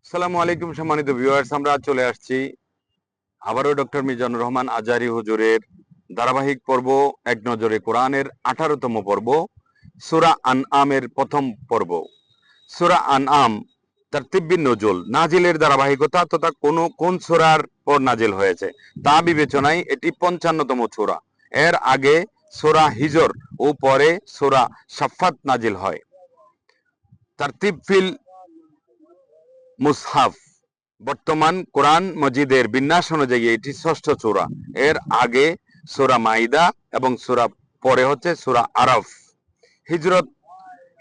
আসসালামু আলাইকুম সম্মানিত ভিউয়ার্স, আমরা চলে আসছি আবারও ডক্টর মিজানুর রহমান আজহারী হুজুরের ধারাবাহিক পর্ব এক নজরে কোরআনের 18তম পর্ব সূরা আনআমের প্রথম পর্ব। সূরা আনআম তারতিবিন নজুল, নাজিলের ধারাবাহিকতা তথা কোন সূরার পর নাজিল হয়েছে তা বিবেচনায় এটি 55তম সূরা। এর আগে সূরা হিজর ও পরে সূরা সাফফাত নাজিল হয়। তারতিব ফিল মুসহাফ, বর্তমান কোরআন মজিদের বিন্যাস অনুযায়ী এটি ষষ্ঠ সূরা। এর আগে সূরা মাইদা এবং সূরা পরে হচ্ছে সূরা আরাফ।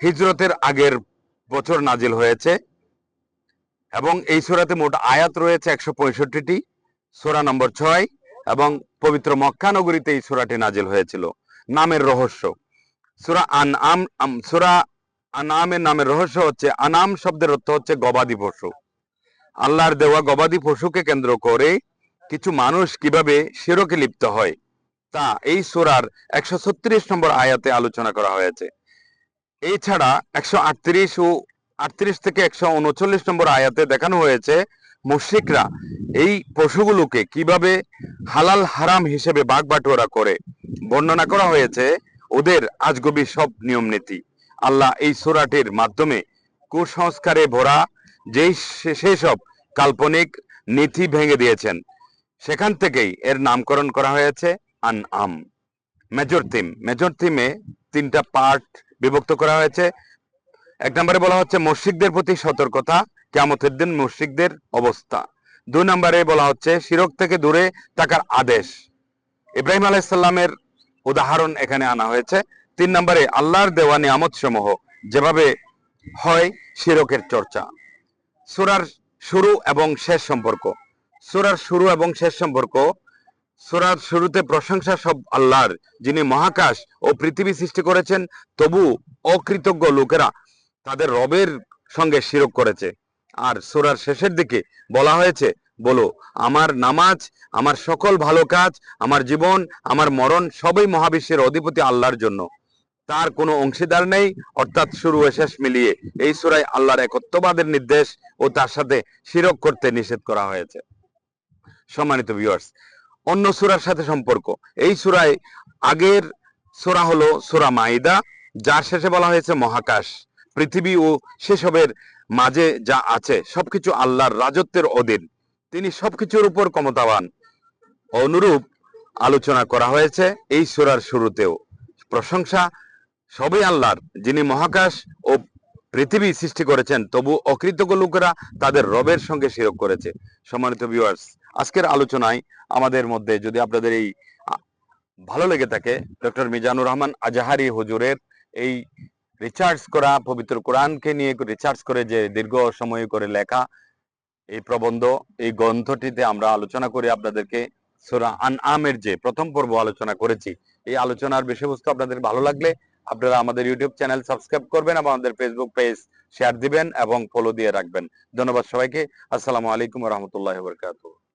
হিজরতের আগের বছর নাজিল হয়েছে এবং এই সূরাতে মোট আয়াত রয়েছে 165টি। সূরা নম্বর 6 এবং পবিত্র মক্কা নগরীতে এই সূরাটি নাজিল হয়েছিল। নামের রহস্য, সূরা আনআমের নামের রহস্য হচ্ছে, আনাম শব্দের অর্থ হচ্ছে গবাদি পশু। আল্লাহর দেওয়া গবাদি পশুকে কেন্দ্র করে কিছু মানুষ কিভাবে শিরকে লিপ্ত হয় তা এই সূরার 136 নম্বর আয়াতে আলোচনা করা হয়েছে। এছাড়া 138 ও 38 থেকে 139 নম্বর আয়াতে দেখানো হয়েছে মুশরিকরা এই পশুগুলোকে কিভাবে হালাল হারাম হিসেবে ভাগ বাটোয়ারা করে। বর্ণনা করা হয়েছে ওদের আজগবি সব নিয়ম নীতি। আল্লাহ এই সূরাটির মাধ্যমে কুসংস্কারে ভরা সেসব কাল্পনিক নীতি ভেঙে দিয়েছেন। সেখান থেকেই এর নামকরণ করা হয়েছে আনআম। মেজর থিমে 3টা পার্ট বিভক্ত করা হয়েছে। 1 নম্বরে বলা হচ্ছে মুশরিকদের প্রতি সতর্কতা, কিয়ামতের দিন মুশরিকদের অবস্থা। 2 নম্বরে বলা হচ্ছে শিরক থেকে দূরে থাকার আদেশ, ইব্রাহিম আলাইহিস সালামের উদাহরণ এখানে আনা হয়েছে। 3 নম্বরে আল্লাহর দেওয়া নিয়ামত সমূহ যেভাবে হয় শিরকের চর্চা। সূরার শুরু এবং শেষ সম্পর্ক। সূরার শুরু এবং শেষ সম্পর্ক। সূরার শুরুতে প্রশংসা সব আল্লাহর, যিনি মহাকাশ ও পৃথিবী সৃষ্টি করেছেন, তবু অকৃতজ্ঞ লোকেরা তাদের রবের সঙ্গে শিরক করেছে। আর সূরার শেষের দিকে বলা হয়েছে, বলো আমার নামাজ, আমার সকল ভালো কাজ, আমার জীবন, আমার মরণ সবই মহাবিশ্বের অধিপতি আল্লাহর জন্য, তার কোনো অংশীদার নেই। অর্থাৎ শুরু ও শেষ মিলিয়ে এই সূরায় আল্লাহর একত্ববাদের নির্দেশ ও তার সাথে শিরক করতে নিষেধ করা হয়েছে। সম্মানিত ভিউয়ার্স, অন্য সূরার সাথে সম্পর্ক। এই সূরায় আগের সূরা হলো সূরা মাইদা, যার শেষে বলা হয়েছে মহাকাশ, পৃথিবী ও সেসবের মাঝে যা আছে সবকিছু আল্লাহর রাজত্বের অধীন, তিনি সবকিছুর উপর ক্ষমতাবান। অনুরূপ আলোচনা করা হয়েছে এই সূরার শুরুতেও। প্রশংসা সবই আল্লাহর, যিনি মহাকাশ ও পৃথিবী সৃষ্টি করেছেন, তবু অকৃতজ্ঞ লোকেরা তাদের রবের সঙ্গে শিরক করেছে। সম্মানিত ভিউয়ার্স, আজকের আলোচনায় আমাদের মধ্যে যদি আপনাদের এই ভালো লেগে থাকে, ডক্টর মিজানুর রহমান আজহারী হুজুরের এই রিসার্চ করা পবিত্র কোরআনকে নিয়ে রিসার্চ করে যে দীর্ঘ সময় করে লেখা এই প্রবন্ধ, এই গ্রন্থটিতে আমরা আলোচনা করি আপনাদেরকে সূরা আনআমের যে প্রথম পর্ব আলোচনা করেছি। এই আলোচনার বিষয়বস্তু আপনাদের ভালো লাগলে আপনারা আমাদের ইউটিউব চ্যানেল সাবস্ক্রাইব করবেন এবং আমাদের ফেসবুক পেজ শেয়ার দিবেন এবং ফলো দিয়ে রাখবেন। ধন্যবাদ সবাইকে। আসসালামু আলাইকুম ওয়া রাহমাতুল্লাহি ওয়া বারাকাতুহু।